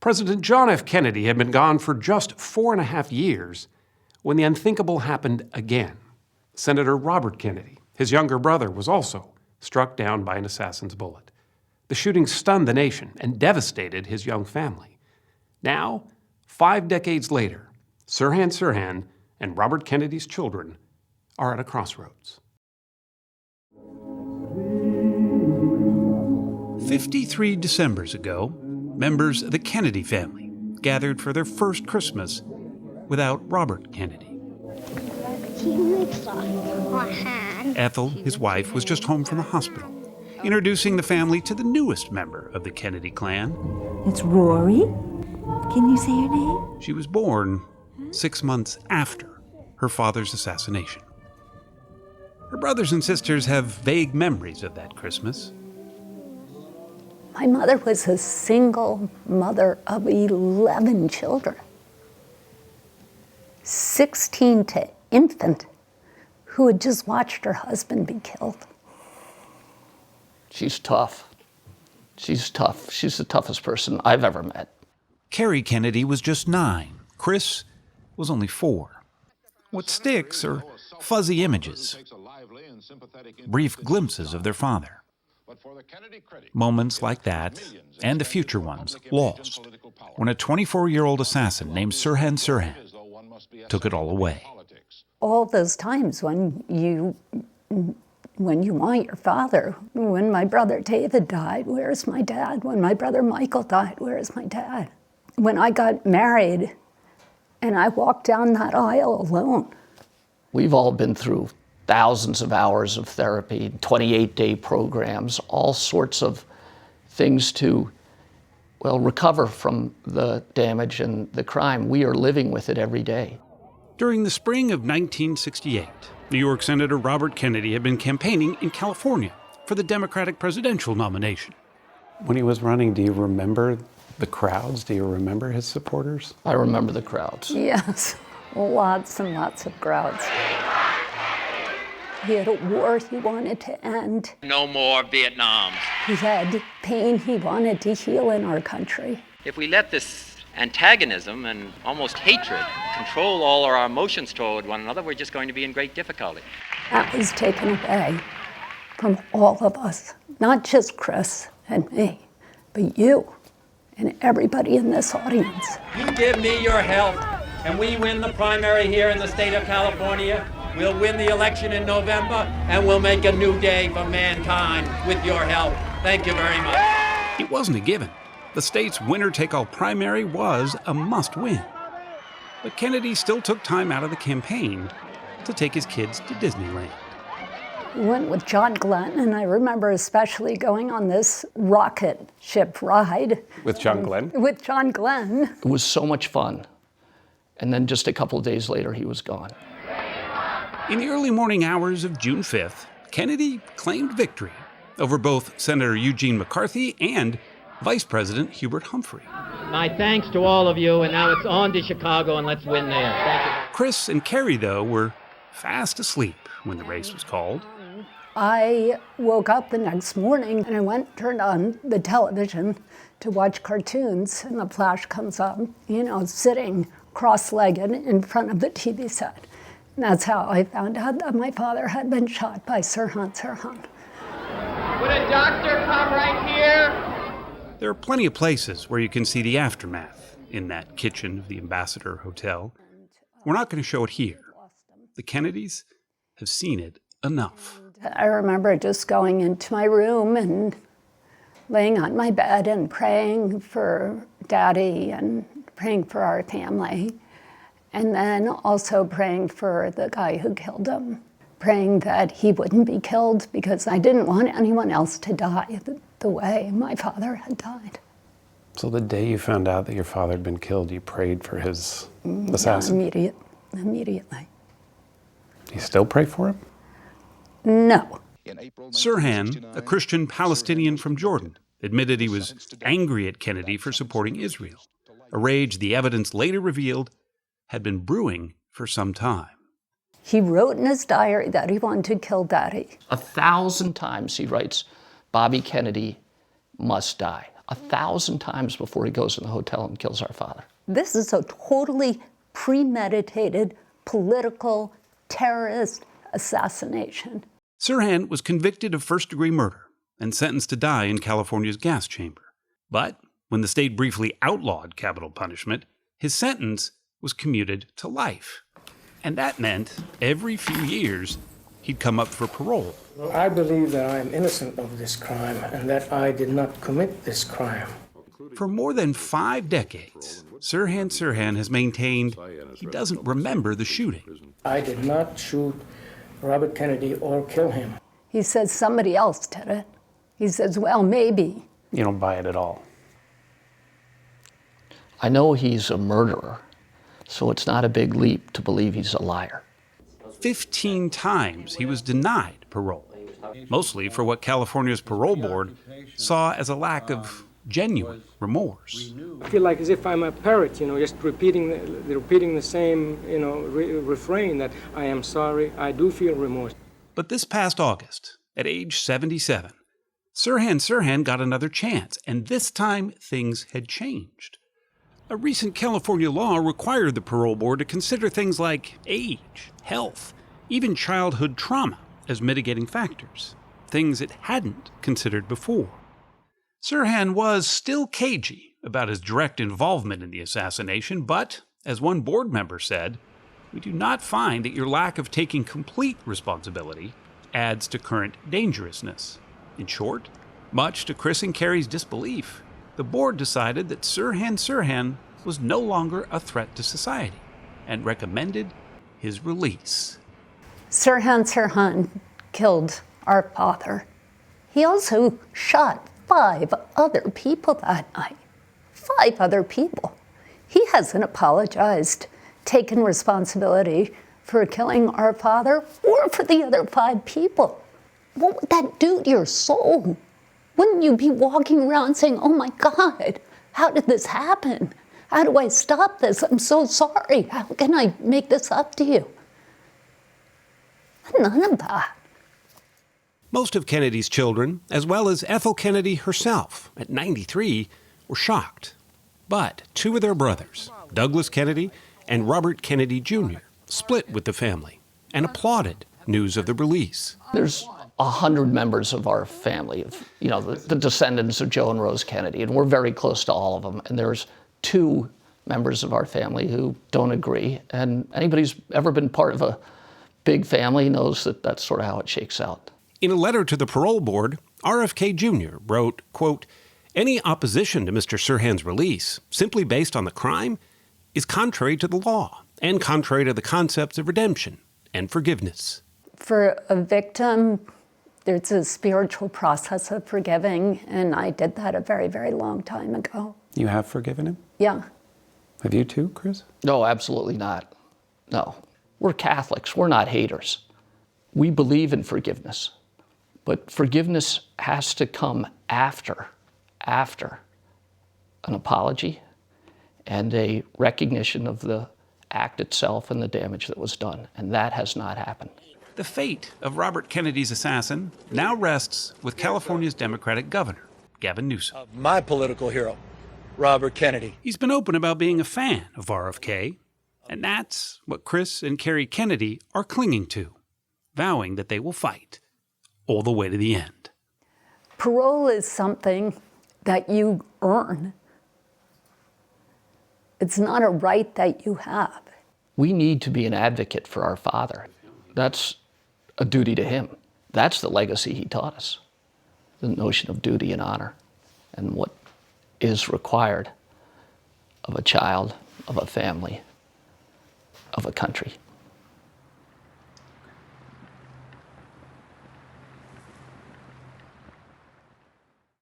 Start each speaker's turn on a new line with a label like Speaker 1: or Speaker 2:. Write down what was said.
Speaker 1: President John F. Kennedy had been gone for just 4.5 years when the unthinkable happened again. Senator Robert Kennedy, his younger brother, was also struck down by an assassin's bullet. The shooting stunned the nation and devastated his young family. Now, 5 decades later, Sirhan Sirhan and Robert Kennedy's children are at a crossroads.
Speaker 2: 53 Decembers ago, members of the Kennedy family gathered for their first Christmas without Robert Kennedy. Ethel, his wife, was just home from the hospital, introducing the family to the newest member of the Kennedy clan.
Speaker 3: It's Rory. Can you say her name?
Speaker 2: She was born 6 months after her father's assassination. Her brothers and sisters have vague memories of that Christmas.
Speaker 4: My mother was a single mother of 11 children, 16 to infant, who had just watched her husband be killed.
Speaker 5: She's tough. She's tough. She's the toughest person I've ever met.
Speaker 2: Kerry Kennedy was just 9. Chris was only 4. What sticks are fuzzy images, brief glimpses of their father. Moments like that, and the future ones, lost, when a 24-year-old assassin named Sirhan Sirhan took it all away.
Speaker 4: All those times when you want your father, when my brother David died, where's my dad? When my brother Michael died, where's my dad? When I got married and I walked down that aisle alone.
Speaker 5: We've all been through thousands of hours of therapy, 28-day programs, all sorts of things to, recover from the damage and the crime. We are living with it every day.
Speaker 2: During the spring of 1968, New York Senator Robert Kennedy had been campaigning in California for the Democratic presidential nomination.
Speaker 1: When he was running, do you remember the crowds? Do you remember his supporters?
Speaker 5: I remember the crowds.
Speaker 4: Yes, lots and lots of crowds. He had a war he wanted to end.
Speaker 6: No more Vietnam.
Speaker 4: He had pain he wanted to heal in our country.
Speaker 6: If we let this antagonism and almost hatred control all our emotions toward one another, we're just going to be in great difficulty.
Speaker 4: That was taken away from all of us, not just Chris and me, but you and everybody in this audience.
Speaker 7: You give me your help, and we win the primary here in the state of California. We'll win the election in November, and we'll make a new day for mankind with your help. Thank you very much.
Speaker 2: It wasn't a given. The state's winner-take-all primary was a must-win. But Kennedy still took time out of the campaign to take his kids to Disneyland.
Speaker 4: We went with John Glenn, and I remember especially going on this rocket ship ride.
Speaker 1: With John Glenn?
Speaker 4: With John Glenn.
Speaker 5: It was so much fun. And then just a couple of days later, he was gone.
Speaker 2: In the early morning hours of June 5th, Kennedy claimed victory over both Senator Eugene McCarthy and Vice President Hubert Humphrey.
Speaker 7: My thanks to all of you, and now it's on to Chicago, and let's win there. Thank you.
Speaker 2: Chris and Kerry, though, were fast asleep when the race was called.
Speaker 4: I woke up the next morning, and I turned on the television to watch cartoons, and the flash comes up, sitting cross-legged in front of the TV set. And that's how I found out that my father had been shot by Sirhan Sirhan.
Speaker 7: Would a doctor come right here?
Speaker 2: There are plenty of places where you can see the aftermath in that kitchen of the Ambassador Hotel. We're not going to show it here. The Kennedys have seen it enough.
Speaker 4: I remember just going into my room and laying on my bed and praying for Daddy and praying for our family. And then also praying for the guy who killed him, praying that he wouldn't be killed because I didn't want anyone else to die the way my father had died.
Speaker 1: So the day you found out that your father had been killed, you prayed for his assassin?
Speaker 4: Yeah, immediately.
Speaker 1: Do you still pray for him?
Speaker 4: No.
Speaker 2: Sirhan, a Christian Palestinian from Jordan, admitted he was angry at Kennedy for supporting Israel, a rage the evidence later revealed had been brewing for some time.
Speaker 4: He wrote in his diary that he wanted to kill Daddy.
Speaker 5: 1,000 times he writes, Bobby Kennedy must die. 1,000 times before he goes in the hotel and kills our father.
Speaker 4: This is a totally premeditated political terrorist assassination.
Speaker 2: Sirhan was convicted of first-degree murder and sentenced to die in California's gas chamber. But when the state briefly outlawed capital punishment, his sentence was commuted to life. And that meant every few years he'd come up for parole.
Speaker 8: I believe that I am innocent of this crime and that I did not commit this crime.
Speaker 2: For more than 5 decades, Sirhan Sirhan has maintained he doesn't remember the shooting.
Speaker 8: I did not shoot Robert Kennedy or kill him.
Speaker 4: He says somebody else did it. He says, well, maybe.
Speaker 9: You don't buy it at all.
Speaker 5: I know he's a murderer, so it's not a big leap to believe he's a liar.
Speaker 2: 15 times he was denied parole, mostly for what California's parole board saw as a lack of genuine remorse.
Speaker 8: I feel like as if I'm a parrot, just repeating the same, refrain that I am sorry, I do feel remorse.
Speaker 2: But this past August, at age 77, Sirhan Sirhan got another chance, and this time things had changed. A recent California law required the parole board to consider things like age, health, even childhood trauma as mitigating factors, things it hadn't considered before. Sirhan was still cagey about his direct involvement in the assassination, but, as one board member said, we do not find that your lack of taking complete responsibility adds to current dangerousness. In short, much to Chris and Kerry's disbelief, the board decided that Sirhan Sirhan was no longer a threat to society and recommended his release.
Speaker 4: Sirhan Sirhan killed our father. He also shot 5 other people that night. 5 other people. He hasn't apologized, taken responsibility for killing our father or for the other 5 people. What would that do to your soul? Wouldn't you be walking around saying, oh my God, how did this happen? How do I stop this? I'm so sorry. How can I make this up to you? None of that.
Speaker 1: Most of Kennedy's children, as well as Ethel Kennedy herself, at 93, were shocked. But 2 of their brothers, Douglas Kennedy and Robert Kennedy Jr., split with the family and applauded news of the release.
Speaker 5: There's 100 members of our family, the descendants of Joe and Rose Kennedy, and we're very close to all of them. And there's 2 members of our family who don't agree. And anybody who's ever been part of a big family knows that that's sort of how it shakes out.
Speaker 1: In a letter to the parole board, RFK Jr. wrote, quote, any opposition to Mr. Sirhan's release, simply based on the crime, is contrary to the law and contrary to the concepts of redemption and forgiveness.
Speaker 4: For a victim, there's a spiritual process of forgiving, and I did that a very, very long time ago.
Speaker 9: You have forgiven him?
Speaker 4: Yeah.
Speaker 9: Have you too, Chris?
Speaker 5: No, absolutely not. No. We're Catholics. We're not haters. We believe in forgiveness. But forgiveness has to come after an apology and a recognition of the act itself and the damage that was done. And that has not happened.
Speaker 2: The fate of Robert Kennedy's assassin now rests with California's Democratic governor, Gavin Newsom.
Speaker 10: My political hero, Robert Kennedy.
Speaker 2: He's been open about being a fan of RFK, and that's what Chris and Kerry Kennedy are clinging to, vowing that they will fight all the way to the end.
Speaker 4: Parole is something that you earn. It's not a right that you have.
Speaker 5: We need to be an advocate for our father. That's a duty to him. That's the legacy he taught us, the notion of duty and honor and what is required of a child, of a family, of a country.